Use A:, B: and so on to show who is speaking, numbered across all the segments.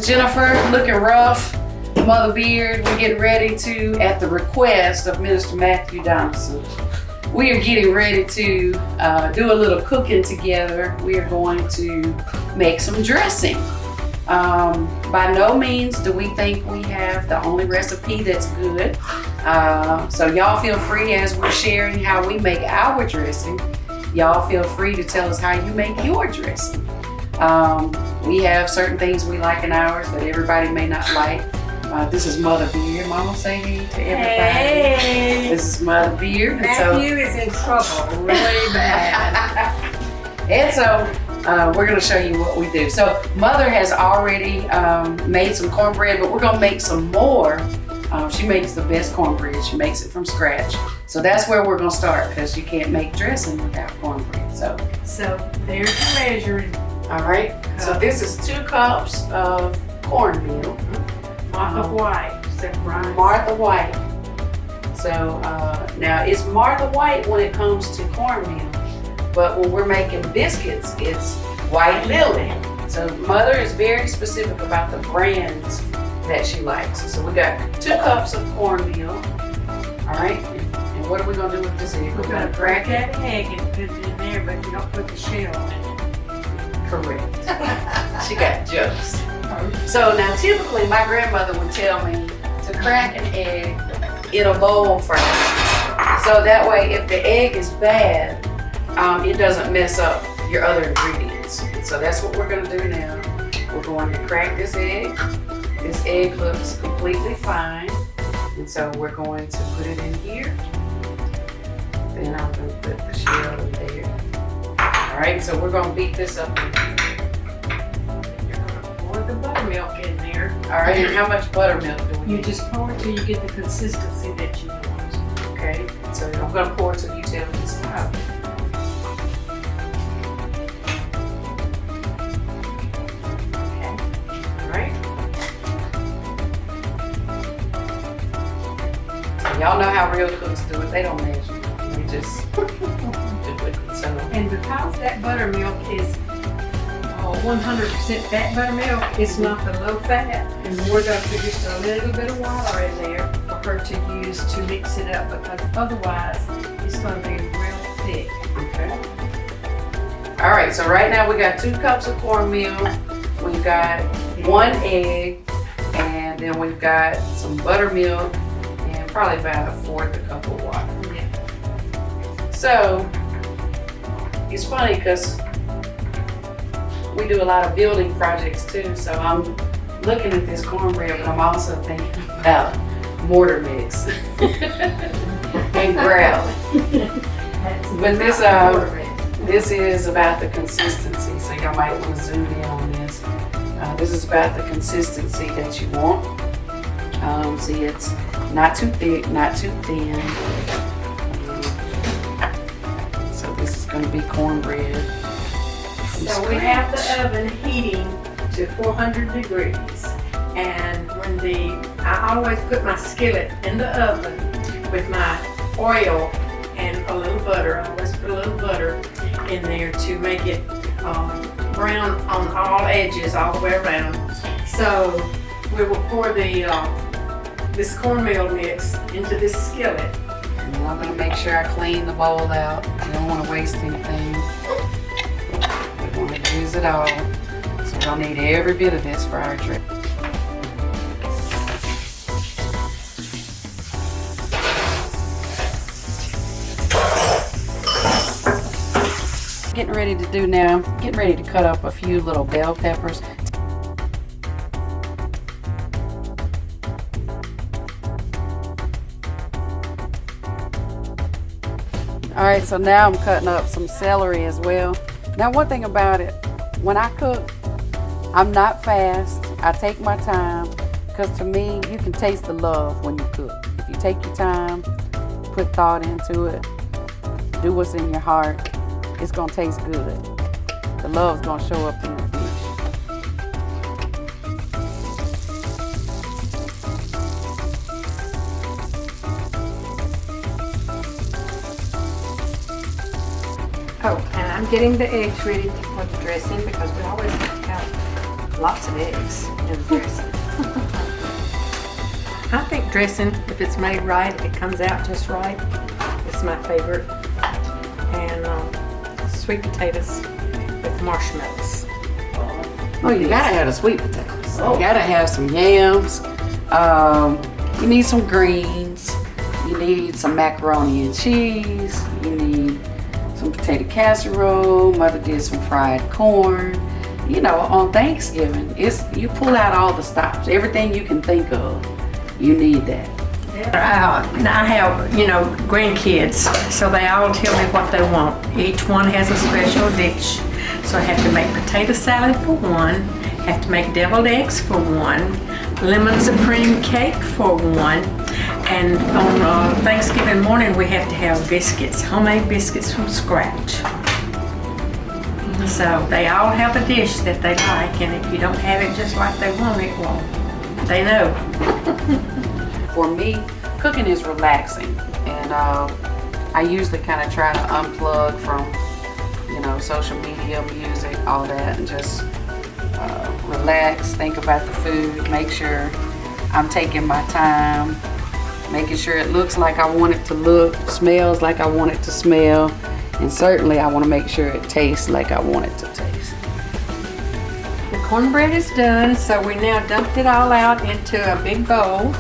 A: Miss Jennifer, looking rough. Mother Beard, we're getting ready to, at the request of Minister Matthew Donaldson, we are getting ready to do a little cooking together. We are going to make some dressing. By no means do we think we have the only recipe that's good. So y'all feel free, as we're sharing how we make our dressing, y'all feel free to tell us how you make your dressing. We have certain things we like in ours that everybody may not like. This is Mother Beard. Mama, say hey to everybody.
B: Hey.
A: This is Mother Beard.
B: Matthew is in trouble, really bad.
A: And so we're going to show you what we do. So Mother has already made some cornbread, but we're going to make some more. She makes the best cornbread. She makes it from scratch. So that's where we're going to start, because you can't make dressing without cornbread. So
B: there's the measuring.
A: All right. So this is 2 cups of cornmeal.
B: Martha White. Is that right?
A: Martha White. So now it's Martha White when it comes to cornmeal, but when we're making biscuits, it's White Lily. So Mother is very specific about the brands that she likes. So we got 2 cups of cornmeal. All right. And what are we gonna do with this egg?
B: We're gonna crack that egg and put it in there, but you don't put the shell in it.
A: Correct. She got jokes. So now typically my grandmother would tell me to crack an egg in a bowl first. So that way if the egg is bad, it doesn't mess up your other ingredients. And so that's what we're gonna do now. We're going to crack this egg. This egg looks completely fine. And so we're going to put it in here. Then I'm gonna put the shell in there. All right, so we're gonna beat this up.
B: The buttermilk in there.
A: All right, and how much buttermilk do we need?
B: You just pour it till you get the consistency that you want.
A: Okay, so I'm going to pour till you tell me to stop. Okay, all right. So y'all know how real cooks do it. They don't measure. They just do it. So,
B: and because that buttermilk is 100% fat buttermilk, it's not the low fat, and we're going to put just a little bit of water in there for her to use to mix it up, because otherwise it's going to be real thick.
A: Okay. All right, so right now we got 2 cups of cornmeal, we've got 1 egg, and then we've got some buttermilk, and probably about 1/4 cup of water.
B: Yeah.
A: So it's funny because we do a lot of building projects too, so I'm looking at this cornbread, but I'm also thinking about mortar mix and grout. But this is about the consistency, so y'all might want to zoom in on this. This is about the consistency that you want. See, it's not too thick, not too thin. So this is going to be cornbread.
B: So we have the oven heating to 400 degrees, and I always put my skillet in the oven with my oil and a little butter. I always put a little butter in there to make it brown on all edges all the way around. So we will pour this cornmeal mix into this skillet.
A: And I'm going to make sure I clean the bowl out. I don't want to waste anything. We want to use it all. So we'll need every bit of this for our trip. Getting ready to do now, getting ready to cut up a few little bell peppers. All right, so now I'm cutting up some celery as well. Now, one thing about it, when I cook, I'm not fast. I take my time, because to me, you can taste the love when you cook. If you take your time, put thought into it, do what's in your heart, it's gonna taste good. The love's gonna show up in the dish.
B: Oh, and I'm getting the eggs ready for the dressing, because we always have lots of eggs in the dressing. I think dressing, if it's made right, it comes out just right. It's my favorite. And sweet potatoes with marshmallows.
A: Oh, you gotta have the sweet potatoes. You gotta have some yams. You need some greens. You need some macaroni and cheese. You need some potato casserole. Mother did some fried corn. You know, on Thanksgiving, you pull out all the stops. Everything you can think of, you need that.
B: I have, grandkids, so they all tell me what they want. Each one has a special dish. So I have to make potato salad for one, have to make deviled eggs for one, lemon supreme cake for one, and on Thanksgiving morning we have to have biscuits, homemade biscuits from scratch. So they all have a dish that they like, and if you don't have it just like they want it, well, they know.
A: For me, cooking is relaxing, and I usually kind of try to unplug from, social media, music, all that, and just relax, think about the food, make sure I'm taking my time, making sure it looks like I want it to look, smells like I want it to smell, and certainly I want to make sure it tastes like I want it to taste.
B: The cornbread is done, so we now dumped it all out into a big bowl.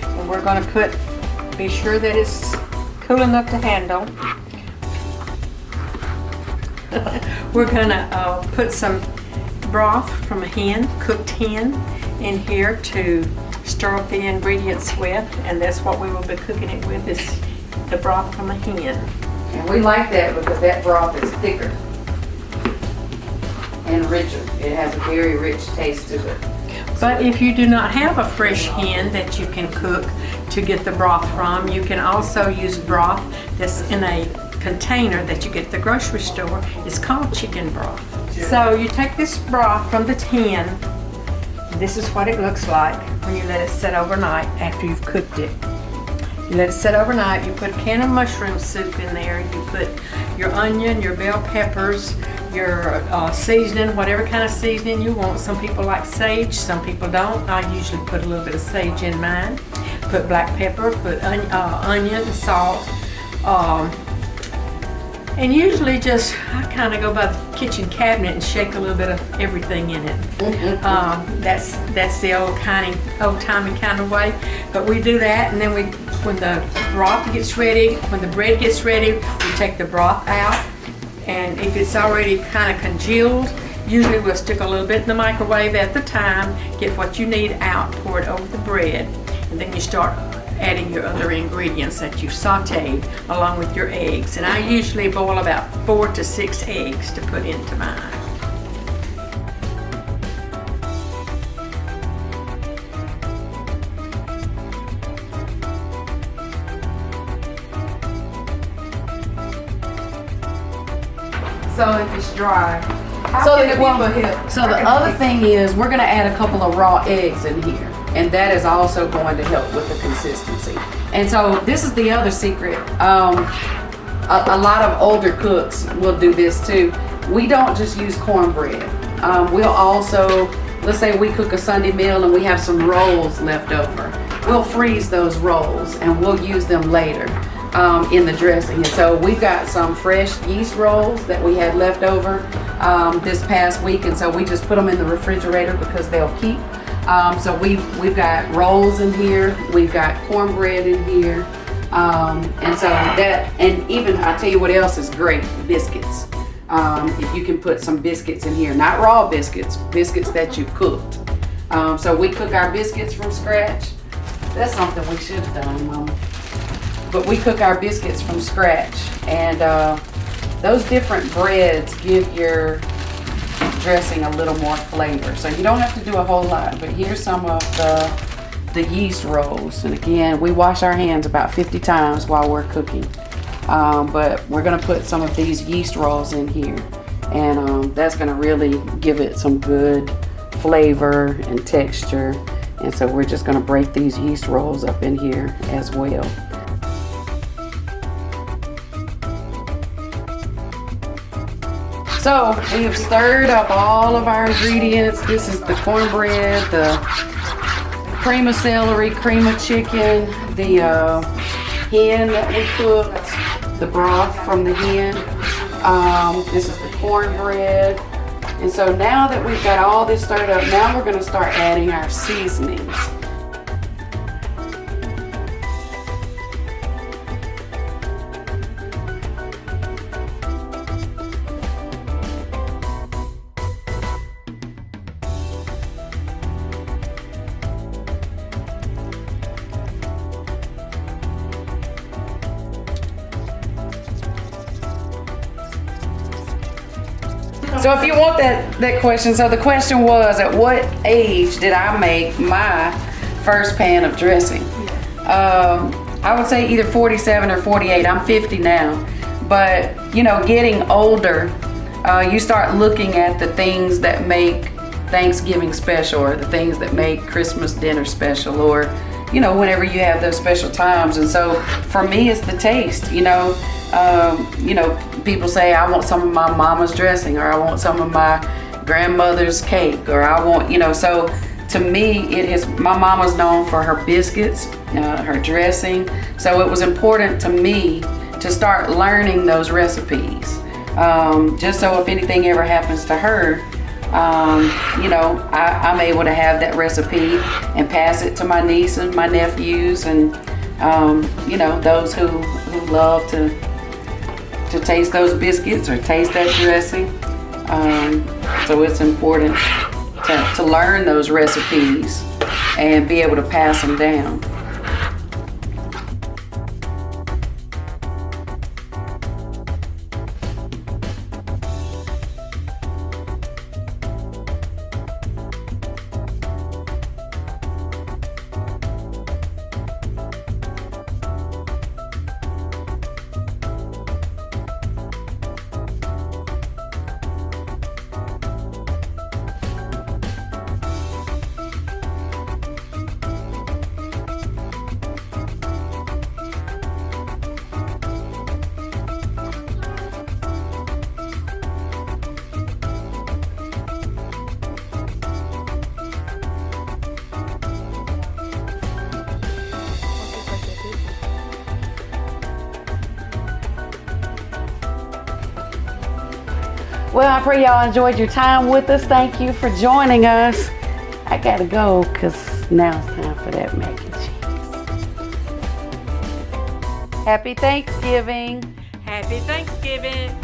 B: And we're going to be sure that it's cool enough to handle. We're going to put some broth from a hen, cooked hen, in here to stir up the ingredients with, and that's what we will be cooking it with, is the broth from a hen.
A: And we like that because that broth is thicker and richer. It has a very rich taste to it.
B: But if you do not have a fresh hen that you can cook to get the broth from, you can also use broth that's in a container that you get at the grocery store. It's called chicken broth. So you take this broth from the tin. This is what it looks like when you let it set overnight after you've cooked it. You let it set overnight, you put a can of mushroom soup in there, you put your onion, your bell peppers, your seasoning, whatever kind of seasoning you want. Some people like sage, some people don't. I usually put a little bit of sage in mine. Put black pepper, put onion, salt, and usually I kind of go by the kitchen cabinet and shake a little bit of everything in it. That's the old-timey kind of way. But we do that, and then when the broth gets ready, when the bread gets ready, we take the broth out. And if it's already kind of congealed, usually we'll stick a little bit in the microwave at the time, get what you need out, pour it over the bread, and then you start adding your other ingredients that you've sauteed along with your eggs. And I usually boil about 4 to 6 eggs to put into mine.
A: So if it's dry.
B: So
A: the other thing is we're gonna add a couple of raw eggs in here, and that is also going to help with the consistency. And so this is the other secret. A lot of older cooks will do this too. We don't just use cornbread. We'll also, let's say we cook a Sunday meal and we have some rolls left over. We'll freeze those rolls and we'll use them later in the dressing. And so we've got some fresh yeast rolls that we had left over this past week, and so we just put them in the refrigerator because they'll keep. So we've got rolls in here, we've got cornbread in here, and so that, and even I'll tell you what else is great, biscuits. If you can put some biscuits in here, not raw biscuits, biscuits that you cooked. So we cook our biscuits from scratch. That's something we should have done, Mama. But we cook our biscuits from scratch, and those different breads give your dressing a little more flavor. So you don't have to do a whole lot, but here's some of the yeast rolls. And again, we wash our hands about 50 times while we're cooking. But we're gonna put some of these yeast rolls in here, and that's gonna really give it some good flavor and texture. And so we're just gonna break these yeast rolls up in here as well. So we have stirred up all of our ingredients. This is the cornbread, the cream of celery, cream of chicken, the hen that we cooked, the broth from the hen. This is the cornbread. And so now that we've got all this stirred up, now we're gonna start adding our seasonings. So if you want that question, so the question was, at what age did I make my first pan of dressing? I would say either 47 or 48. I'm 50 now. But, you know, getting older, you start looking at the things that make Thanksgiving special, or the things that make Christmas dinner special, or, you know, whenever you have those special times. And so for me, it's the taste, you know. People say, I want some of my mama's dressing, or I want some of my grandmother's cake, or I want, you know, so to me, my mama's known for her biscuits, her dressing. So it was important to me to start learning those recipes. Just so if anything ever happens to her, you know, I'm able to have that recipe and pass it to my nieces, my nephews, and, you know, those who love to taste those biscuits or taste that dressing. So it's important to learn those recipes and be able to pass them down. Well, I pray y'all enjoyed your time with us. Thank you for joining us. I gotta go because now it's time for that mac and cheese. Happy Thanksgiving.
B: Happy Thanksgiving.